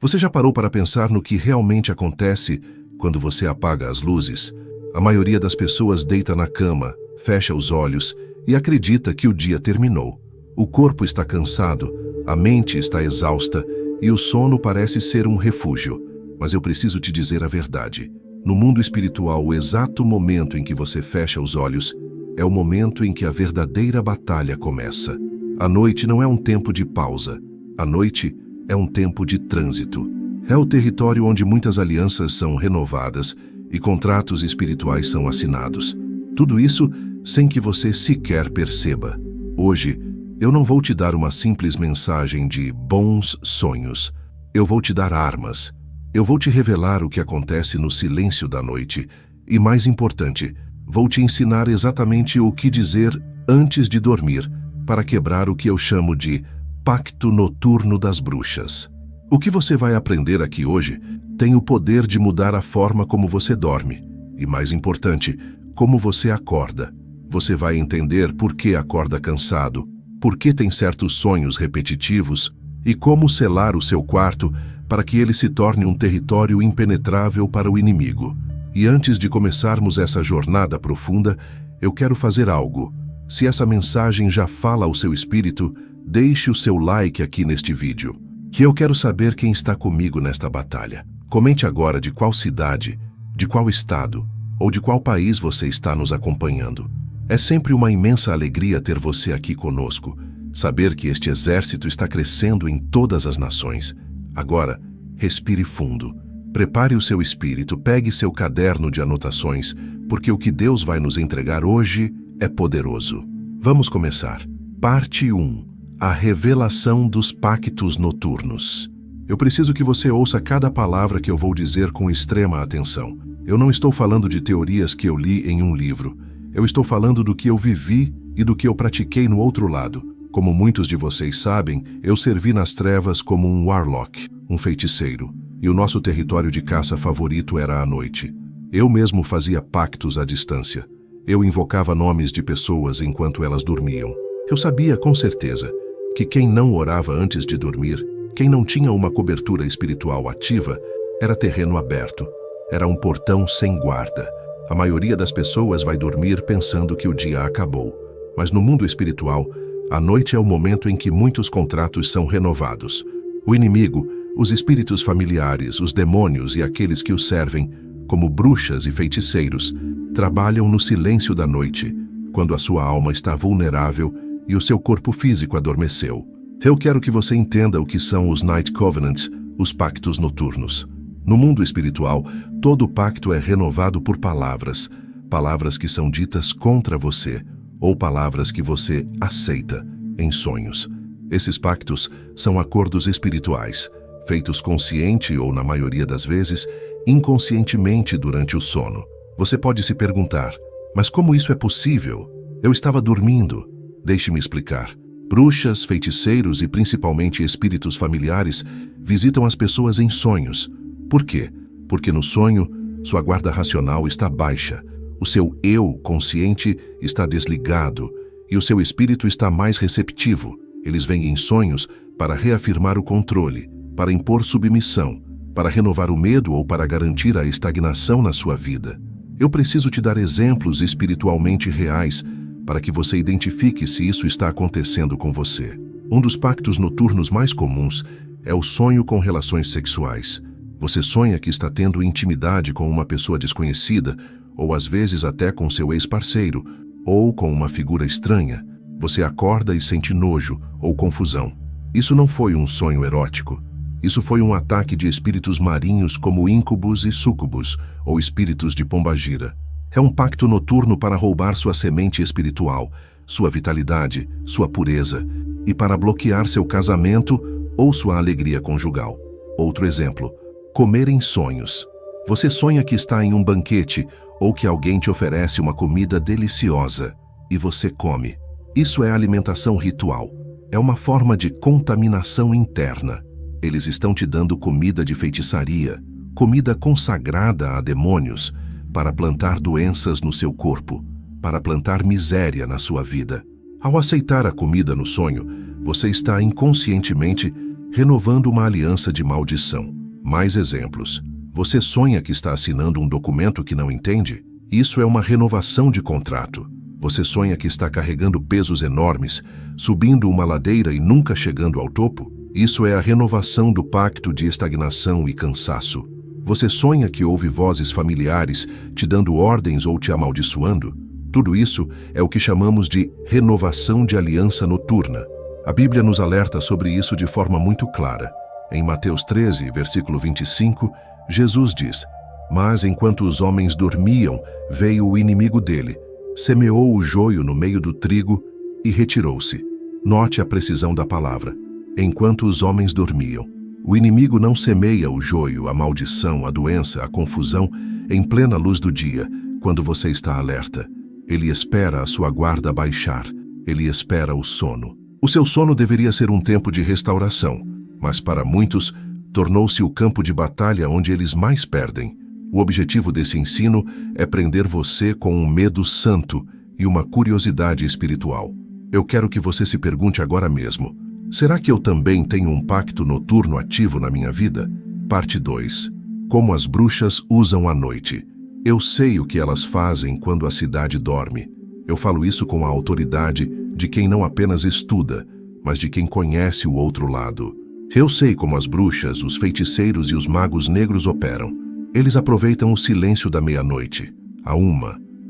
Você já parou para pensar no que realmente acontece quando você apaga as luzes? A maioria das pessoas deita na cama, fecha os olhos e acredita que o dia terminou. O corpo está cansado, a mente está exausta e o sono parece ser um refúgio. Mas eu preciso te dizer a verdade. No mundo espiritual, o exato momento em que você fecha os olhos é o momento em que a verdadeira batalha começa. A noite não é um tempo de pausa. A noite é um tempo de trânsito. É o território onde muitas alianças são renovadas e contratos espirituais são assinados. Tudo isso sem que você sequer perceba. Hoje, eu não vou te dar uma simples mensagem de bons sonhos. Eu vou te dar armas. Eu vou te revelar o que acontece no silêncio da noite. E mais importante, vou te ensinar exatamente o que dizer antes de dormir, para quebrar o que eu chamo de Pacto Noturno das Bruxas. O que você vai aprender aqui hoje tem o poder de mudar a forma como você dorme. E mais importante, como você acorda. Você vai entender por que acorda cansado, por que tem certos sonhos repetitivos e como selar o seu quarto para que ele se torne um território impenetrável para o inimigo. E antes de começarmos essa jornada profunda, eu quero fazer algo. Se essa mensagem já fala ao seu espírito, deixe o seu like aqui neste vídeo. Que eu quero saber quem está comigo nesta batalha. Comente agora de qual cidade, de qual estado ou de qual país você está nos acompanhando. É sempre uma imensa alegria ter você aqui conosco. Saber que este exército está crescendo em todas as nações. Agora, respire fundo. Prepare o seu espírito, pegue seu caderno de anotações, porque o que Deus vai nos entregar hoje é poderoso. Vamos começar. Parte 1. A revelação dos pactos noturnos. Eu preciso que você ouça cada palavra que eu vou dizer com extrema atenção. Eu não estou falando de teorias que eu li em um livro. Eu estou falando do que eu vivi e do que eu pratiquei no outro lado. Como muitos de vocês sabem, eu servi nas trevas como um warlock, um feiticeiro. E o nosso território de caça favorito era a noite. Eu mesmo fazia pactos à distância. Eu invocava nomes de pessoas enquanto elas dormiam. Eu sabia com certeza que quem não orava antes de dormir, quem não tinha uma cobertura espiritual ativa, era terreno aberto. Era um portão sem guarda. A maioria das pessoas vai dormir pensando que o dia acabou. Mas no mundo espiritual, a noite é o momento em que muitos contratos são renovados. O inimigo, os espíritos familiares, os demônios e aqueles que os servem, como bruxas e feiticeiros, trabalham no silêncio da noite, quando a sua alma está vulnerável e o seu corpo físico adormeceu. Eu quero que você entenda o que são os Night Covenants, os pactos noturnos. No mundo espiritual, todo pacto é renovado por palavras, palavras que são ditas contra você, ou palavras que você aceita em sonhos. Esses pactos são acordos espirituais, feitos consciente ou, na maioria das vezes, inconscientemente durante o sono. Você pode se perguntar, mas como isso é possível? Eu estava dormindo. Deixe-me explicar. Bruxas, feiticeiros e principalmente espíritos familiares visitam as pessoas em sonhos. Por quê? Porque no sonho, sua guarda racional está baixa, o seu eu consciente está desligado e o seu espírito está mais receptivo. Eles vêm em sonhos para reafirmar o controle, para impor submissão, para renovar o medo ou para garantir a estagnação na sua vida. Eu preciso te dar exemplos espiritualmente reais para que você identifique se isso está acontecendo com você. Um dos pactos noturnos mais comuns é o sonho com relações sexuais. Você sonha que está tendo intimidade com uma pessoa desconhecida, ou às vezes até com seu ex-parceiro, ou com uma figura estranha. Você acorda e sente nojo ou confusão. Isso não foi um sonho erótico. Isso foi um ataque de espíritos marinhos como íncubos e súcubos, ou espíritos de pombagira. É um pacto noturno para roubar sua semente espiritual, sua vitalidade, sua pureza, e para bloquear seu casamento ou sua alegria conjugal. Outro exemplo, comer em sonhos. Você sonha que está em um banquete ou que alguém te oferece uma comida deliciosa e você come. Isso é alimentação ritual. É uma forma de contaminação interna. Eles estão te dando comida de feitiçaria, comida consagrada a demônios, para plantar doenças no seu corpo, para plantar miséria na sua vida. Ao aceitar a comida no sonho, você está inconscientemente renovando uma aliança de maldição. Mais exemplos. Você sonha que está assinando um documento que não entende? Isso é uma renovação de contrato. Você sonha que está carregando pesos enormes, subindo uma ladeira e nunca chegando ao topo? Isso é a renovação do pacto de estagnação e cansaço. Você sonha que ouve vozes familiares te dando ordens ou te amaldiçoando? Tudo isso é o que chamamos de renovação de aliança noturna. A Bíblia nos alerta sobre isso de forma muito clara. Em Mateus 13, versículo 25, Jesus diz: "Mas enquanto os homens dormiam, veio o inimigo dele, semeou o joio no meio do trigo e retirou-se." Note a precisão da palavra. Enquanto os homens dormiam. O inimigo não semeia o joio, a maldição, a doença, a confusão em plena luz do dia, quando você está alerta. Ele espera a sua guarda baixar. Ele espera o sono. O seu sono deveria ser um tempo de restauração, mas para muitos, tornou-se o campo de batalha onde eles mais perdem. O objetivo desse ensino é prender você com um medo santo e uma curiosidade espiritual. Eu quero que você se pergunte agora mesmo: será que eu também tenho um pacto noturno ativo na minha vida? Parte 2. Como as bruxas usam a noite. Eu sei o que elas fazem quando a cidade dorme. Eu falo isso com a autoridade de quem não apenas estuda, mas de quem conhece o outro lado. Eu sei como as bruxas, os feiticeiros e os magos negros operam. Eles aproveitam o silêncio da meia-noite, à 1,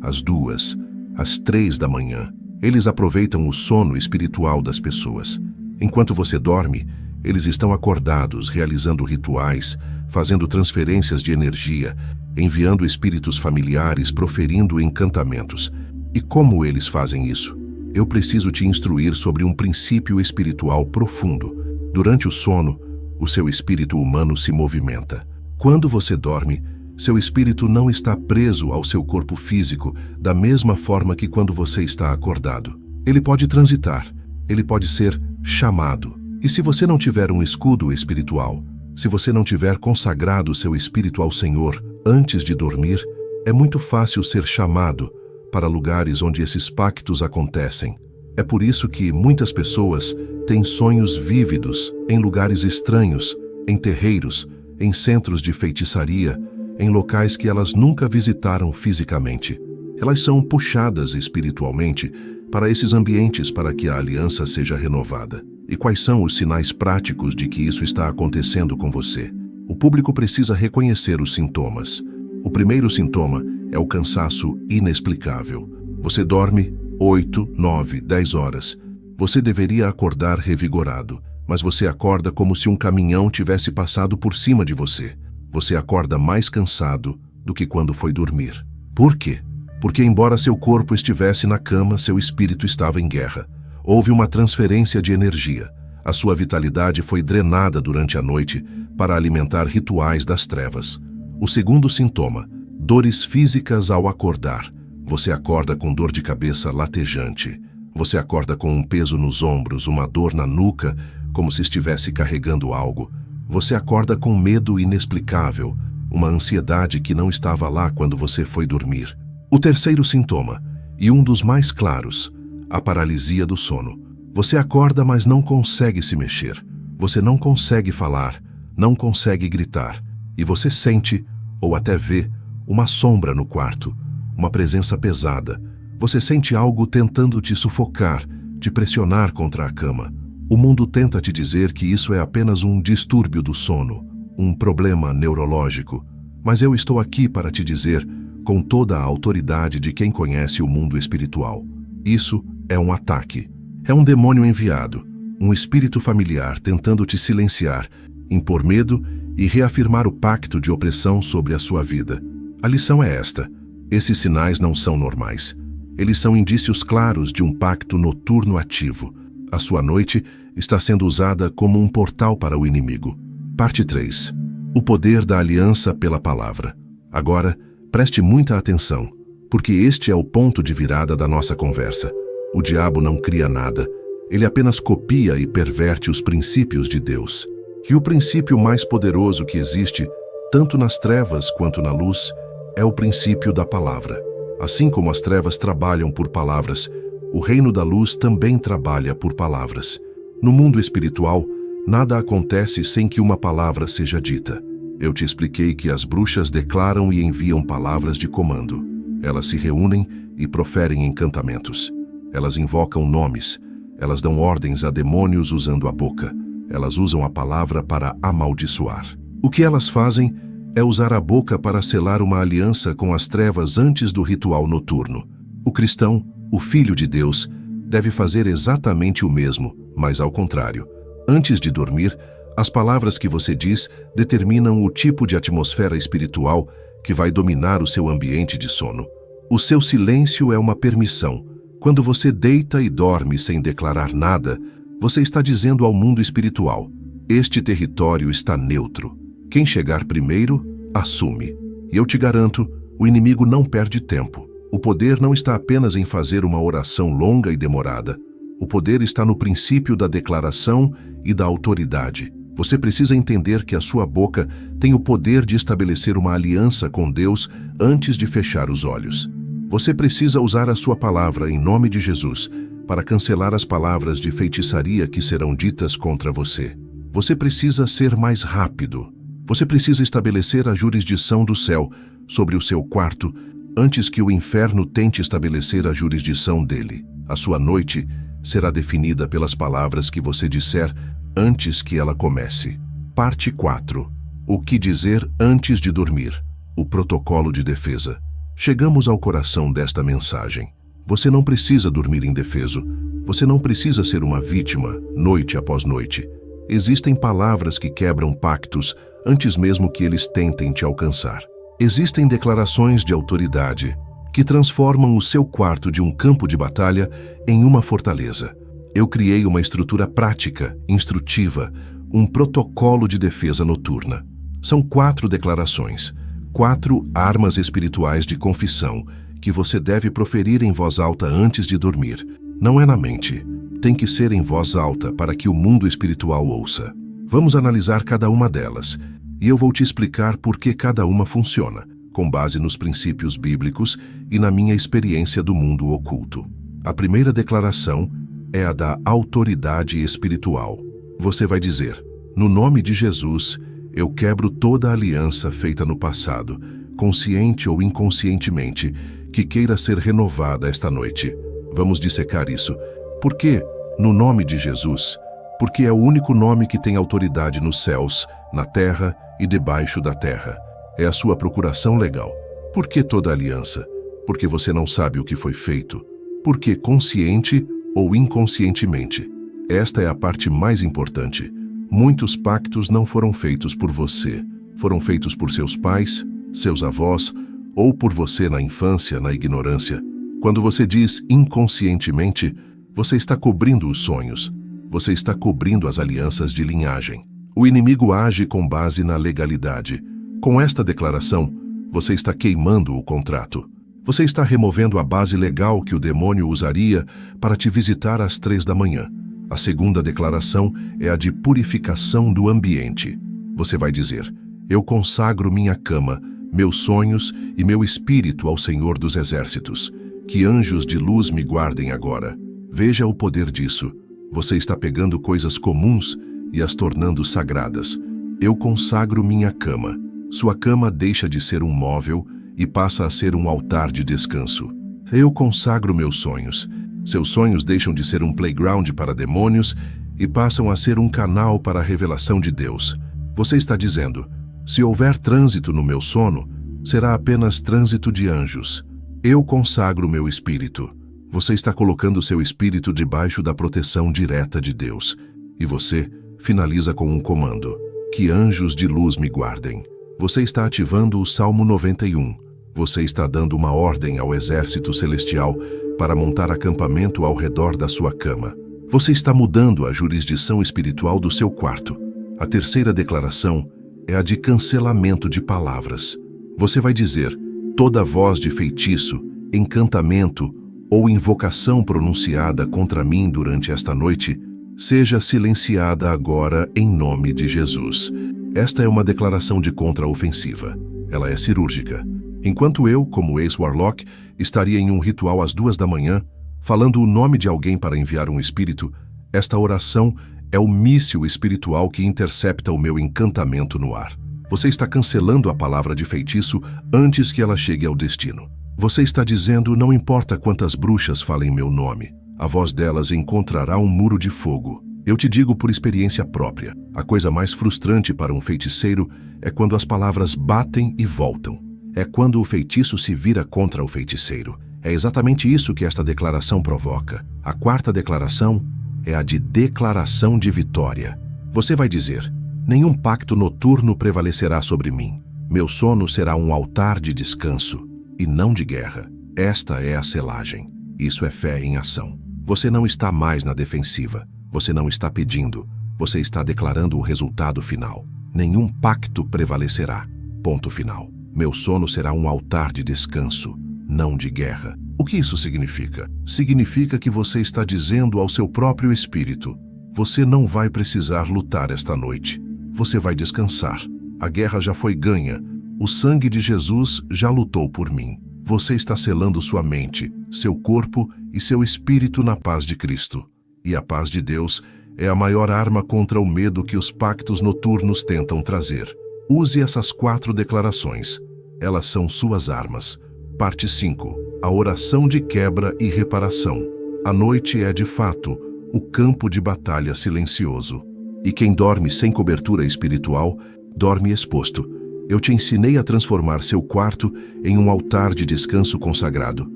às 2, às 3 da manhã. Eles aproveitam o sono espiritual das pessoas. Enquanto você dorme, eles estão acordados, realizando rituais, fazendo transferências de energia, enviando espíritos familiares, proferindo encantamentos. E como eles fazem isso? Eu preciso te instruir sobre um princípio espiritual profundo. Durante o sono, o seu espírito humano se movimenta. Quando você dorme, seu espírito não está preso ao seu corpo físico da mesma forma que quando você está acordado. Ele pode transitar, ele pode ser chamado. E se você não tiver um escudo espiritual, se você não tiver consagrado seu espírito ao Senhor antes de dormir, é muito fácil ser chamado para lugares onde esses pactos acontecem. É por isso que muitas pessoas têm sonhos vívidos em lugares estranhos, em terreiros, em centros de feitiçaria, em locais que elas nunca visitaram fisicamente. Elas são puxadas espiritualmente para esses ambientes para que a aliança seja renovada. E quais são os sinais práticos de que isso está acontecendo com você? O público precisa reconhecer os sintomas. O primeiro sintoma é o cansaço inexplicável. Você dorme 8, 9, 10 horas. Você deveria acordar revigorado, mas você acorda como se um caminhão tivesse passado por cima de você. Você acorda mais cansado do que quando foi dormir. Por quê? Porque embora seu corpo estivesse na cama, seu espírito estava em guerra. Houve uma transferência de energia. A sua vitalidade foi drenada durante a noite para alimentar rituais das trevas. O segundo sintoma: dores físicas ao acordar. Você acorda com dor de cabeça latejante. Você acorda com um peso nos ombros, uma dor na nuca, como se estivesse carregando algo. Você acorda com medo inexplicável, uma ansiedade que não estava lá quando você foi dormir. O terceiro sintoma, e um dos mais claros, a paralisia do sono. Você acorda, mas não consegue se mexer. Você não consegue falar, não consegue gritar. E você sente, ou até vê, uma sombra no quarto, uma presença pesada. Você sente algo tentando te sufocar, te pressionar contra a cama. O mundo tenta te dizer que isso é apenas um distúrbio do sono, um problema neurológico. Mas eu estou aqui para te dizer, com toda a autoridade de quem conhece o mundo espiritual: isso é um ataque. É um demônio enviado, um espírito familiar tentando te silenciar, impor medo e reafirmar o pacto de opressão sobre a sua vida. A lição é esta: esses sinais não são normais. Eles são indícios claros de um pacto noturno ativo. A sua noite está sendo usada como um portal para o inimigo. Parte 3. O poder da aliança pela palavra. Agora, preste muita atenção, porque este é o ponto de virada da nossa conversa. O diabo não cria nada. Ele apenas copia e perverte os princípios de Deus. E o princípio mais poderoso que existe, tanto nas trevas quanto na luz, é o princípio da palavra. Assim como as trevas trabalham por palavras, o reino da luz também trabalha por palavras. No mundo espiritual, Nada acontece sem que uma palavra seja dita. Eu te expliquei que as bruxas declaram e enviam palavras de comando. Elas se reúnem e proferem encantamentos. Elas invocam nomes. Elas dão ordens a demônios usando a boca. Elas usam a palavra para amaldiçoar. O que elas fazem é usar a boca para selar uma aliança com as trevas antes do ritual noturno. O cristão, o Filho de Deus, deve fazer exatamente o mesmo, mas ao contrário. Antes de dormir, as palavras que você diz determinam o tipo de atmosfera espiritual que vai dominar o seu ambiente de sono. O seu silêncio é uma permissão. Quando você deita e dorme sem declarar nada, você está dizendo ao mundo espiritual: este território está neutro. Quem chegar primeiro, assume. E eu te garanto, o inimigo não perde tempo. O poder não está apenas em fazer uma oração longa e demorada. O poder está no princípio da declaração e da autoridade. Você precisa entender que a sua boca tem o poder de estabelecer uma aliança com Deus antes de fechar os olhos. Você precisa usar a sua palavra em nome de Jesus para cancelar as palavras de feitiçaria que serão ditas contra você. Você precisa ser mais rápido. Você precisa estabelecer a jurisdição do céu sobre o seu quarto antes que o inferno tente estabelecer a jurisdição dele. A sua noite será definida pelas palavras que você disser antes que ela comece. Parte 4. O que dizer antes de dormir? O protocolo de defesa. Chegamos ao coração desta mensagem. Você não precisa dormir indefeso. Você não precisa ser uma vítima, noite após noite. Existem palavras que quebram pactos antes mesmo que eles tentem te alcançar. Existem declarações de autoridade que transformam o seu quarto de um campo de batalha em uma fortaleza. Eu criei uma estrutura prática, instrutiva, um protocolo de defesa noturna. São 4 declarações, 4 armas espirituais de confissão que você deve proferir em voz alta antes de dormir. Não é na mente. Tem que ser em voz alta para que o mundo espiritual ouça. Vamos analisar cada uma delas, e eu vou te explicar por que cada uma funciona, com base nos princípios bíblicos e na minha experiência do mundo oculto. A primeira declaração é a da autoridade espiritual. Você vai dizer: no nome de Jesus, eu quebro toda aliança feita no passado, consciente ou inconscientemente, que queira ser renovada esta noite. Vamos dissecar isso. Por quê? No nome de Jesus. Porque é o único nome que tem autoridade nos céus, na terra e debaixo da terra. É a sua procuração legal. Por que toda aliança? Porque você não sabe o que foi feito. Porque consciente ou inconscientemente. Esta é a parte mais importante. Muitos pactos não foram feitos por você. Foram feitos por seus pais, seus avós, ou por você na infância, na ignorância. Quando você diz inconscientemente, você está cobrindo os sonhos. Você está cobrindo as alianças de linhagem. O inimigo age com base na legalidade. Com esta declaração, você está queimando o contrato. Você está removendo a base legal que o demônio usaria para te visitar às 3 da manhã. A segunda declaração é a de purificação do ambiente. Você vai dizer: eu consagro minha cama, meus sonhos e meu espírito ao Senhor dos Exércitos. Que anjos de luz me guardem agora. Veja o poder disso. Você está pegando coisas comuns e as tornando sagradas. Eu consagro minha cama. Sua cama deixa de ser um móvel e passa a ser um altar de descanso. Eu consagro meus sonhos. Seus sonhos deixam de ser um playground para demônios e passam a ser um canal para a revelação de Deus. Você está dizendo: se houver trânsito no meu sono, será apenas trânsito de anjos. Eu consagro meu espírito. Você está colocando seu espírito debaixo da proteção direta de Deus. E você finaliza com um comando: que anjos de luz me guardem. Você está ativando o Salmo 91. Você está dando uma ordem ao exército celestial para montar acampamento ao redor da sua cama. Você está mudando a jurisdição espiritual do seu quarto. A terceira declaração é a de cancelamento de palavras. Você vai dizer: toda voz de feitiço, encantamento ou invocação pronunciada contra mim durante esta noite, seja silenciada agora em nome de Jesus. Esta é uma declaração de contraofensiva. Ela é cirúrgica. Enquanto eu, como ex-warlock, estaria em um ritual às 2 da manhã, falando o nome de alguém para enviar um espírito, esta oração É o míssil espiritual que intercepta o meu encantamento no ar. Você está cancelando a palavra de feitiço antes que ela chegue ao destino. Você está dizendo, não importa quantas bruxas falem meu nome, a voz delas encontrará um muro de fogo. Eu te digo por experiência própria, a coisa mais frustrante para um feiticeiro é quando as palavras batem e voltam. É quando o feitiço se vira contra o feiticeiro. É exatamente isso que esta declaração provoca. A quarta declaração é a de declaração de vitória. Você vai dizer, nenhum pacto noturno prevalecerá sobre mim. Meu sono será um altar de descanso e não de guerra. Esta é a selagem. Isso é fé em ação. Você não está mais na defensiva. Você não está pedindo. Você está declarando o resultado final. Nenhum pacto prevalecerá. Ponto final. Meu sono será um altar de descanso, não de guerra. O que isso significa? Significa que você está dizendo ao seu próprio espírito, você não vai precisar lutar esta noite. Você vai descansar. A guerra já foi ganha. O sangue de Jesus já lutou por mim. Você está selando sua mente, seu corpo e seu espírito na paz de Cristo. E a paz de Deus é a maior arma contra o medo que os pactos noturnos tentam trazer. Use essas 4 declarações. Elas são suas armas. Parte 5. A oração de quebra e reparação. A noite é, de fato, o campo de batalha silencioso. E quem dorme sem cobertura espiritual, dorme exposto. Eu te ensinei a transformar seu quarto em um altar de descanso consagrado.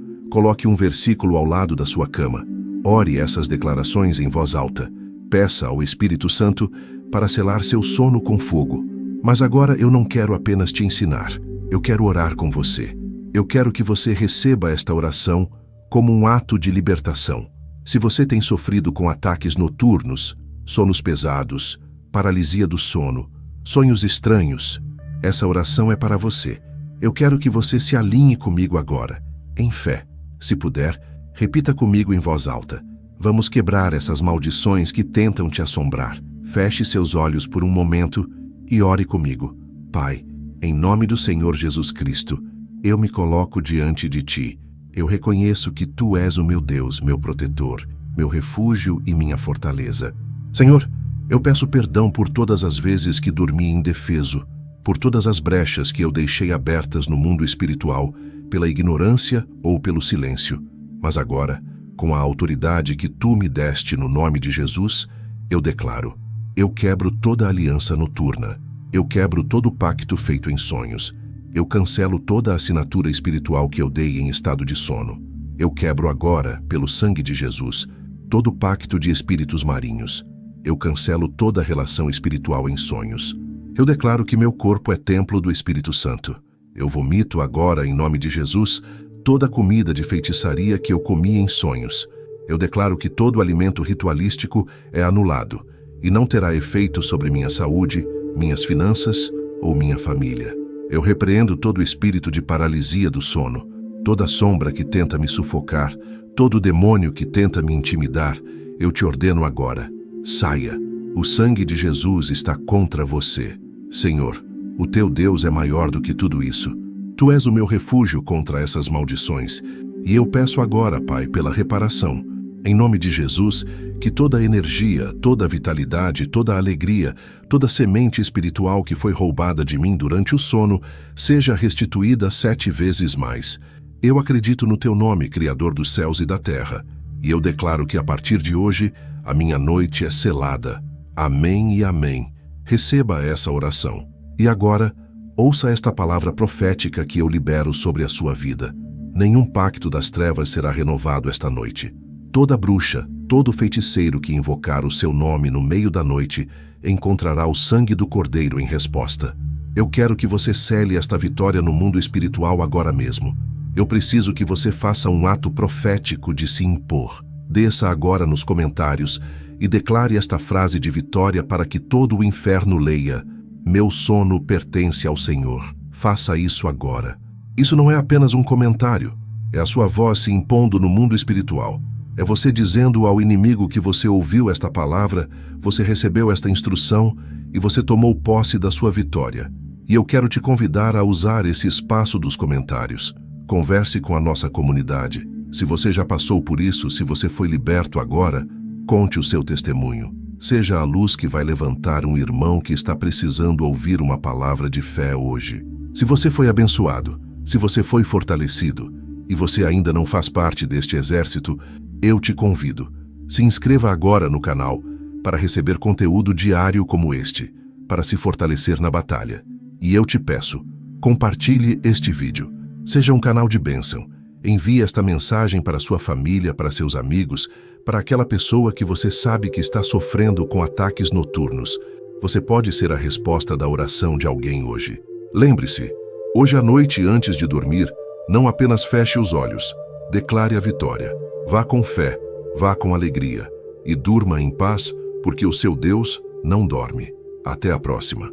Coloque um versículo ao lado da sua cama. Ore essas declarações em voz alta. Peça ao Espírito Santo para selar seu sono com fogo. Mas agora eu não quero apenas te ensinar. Eu quero orar com você. Eu quero que você receba esta oração como um ato de libertação. Se você tem sofrido com ataques noturnos, sonos pesados, paralisia do sono, sonhos estranhos, essa oração é para você. Eu quero que você se alinhe comigo agora, em fé. Se puder, repita comigo em voz alta. Vamos quebrar essas maldições que tentam te assombrar. Feche seus olhos por um momento e ore comigo. Pai, em nome do Senhor Jesus Cristo, eu me coloco diante de Ti. Eu reconheço que Tu és o meu Deus, meu protetor, meu refúgio e minha fortaleza. Senhor, eu peço perdão por todas as vezes que dormi indefeso, por todas as brechas que eu deixei abertas no mundo espiritual, pela ignorância ou pelo silêncio. Mas agora, com a autoridade que Tu me deste no nome de Jesus, eu declaro, eu quebro toda aliança noturna. Eu quebro todo pacto feito em sonhos. Eu cancelo toda a assinatura espiritual que eu dei em estado de sono. Eu quebro agora, pelo sangue de Jesus, todo pacto de espíritos marinhos. Eu cancelo toda relação espiritual em sonhos. Eu declaro que meu corpo é templo do Espírito Santo. Eu vomito agora, em nome de Jesus, toda a comida de feitiçaria que eu comi em sonhos. Eu declaro que todo alimento ritualístico é anulado e não terá efeito sobre minha saúde, minhas finanças ou minha família. Eu repreendo todo espírito de paralisia do sono, toda sombra que tenta me sufocar, todo demônio que tenta me intimidar. Eu te ordeno agora, saia. O sangue de Jesus está contra você. Senhor, o teu Deus é maior do que tudo isso. Tu és o meu refúgio contra essas maldições. E eu peço agora, Pai, pela reparação. Em nome de Jesus, que toda a energia, toda a vitalidade, toda a alegria, toda a semente espiritual que foi roubada de mim durante o sono, seja restituída 7 vezes mais. Eu acredito no teu nome, Criador dos céus e da terra, e eu declaro que a partir de hoje, a minha noite é selada. Amém e amém. Receba essa oração. E agora, ouça esta palavra profética que eu libero sobre a sua vida. Nenhum pacto das trevas será renovado esta noite. Toda bruxa, todo feiticeiro que invocar o seu nome no meio da noite, encontrará o sangue do Cordeiro em resposta. Eu quero que você cele esta vitória no mundo espiritual agora mesmo. Eu preciso que você faça um ato profético de se impor. Desça agora nos comentários e declare esta frase de vitória para que todo o inferno leia: meu sono pertence ao Senhor. Faça isso agora. Isso não é apenas um comentário, é a sua voz se impondo no mundo espiritual. É você dizendo ao inimigo que você ouviu esta palavra, você recebeu esta instrução e você tomou posse da sua vitória. E eu quero te convidar a usar esse espaço dos comentários. Converse com a nossa comunidade. Se você já passou por isso, se você foi liberto agora, conte o seu testemunho. Seja a luz que vai levantar um irmão que está precisando ouvir uma palavra de fé hoje. Se você foi abençoado, se você foi fortalecido e você ainda não faz parte deste exército, eu te convido. Se inscreva agora no canal para receber conteúdo diário como este, para se fortalecer na batalha. E eu te peço, compartilhe este vídeo. Seja um canal de bênção. Envie esta mensagem para sua família, para seus amigos, para aquela pessoa que você sabe que está sofrendo com ataques noturnos. Você pode ser a resposta da oração de alguém hoje. Lembre-se, hoje à noite antes de dormir, não apenas feche os olhos, declare a vitória. Vá com fé, vá com alegria e durma em paz, porque o seu Deus não dorme. Até a próxima.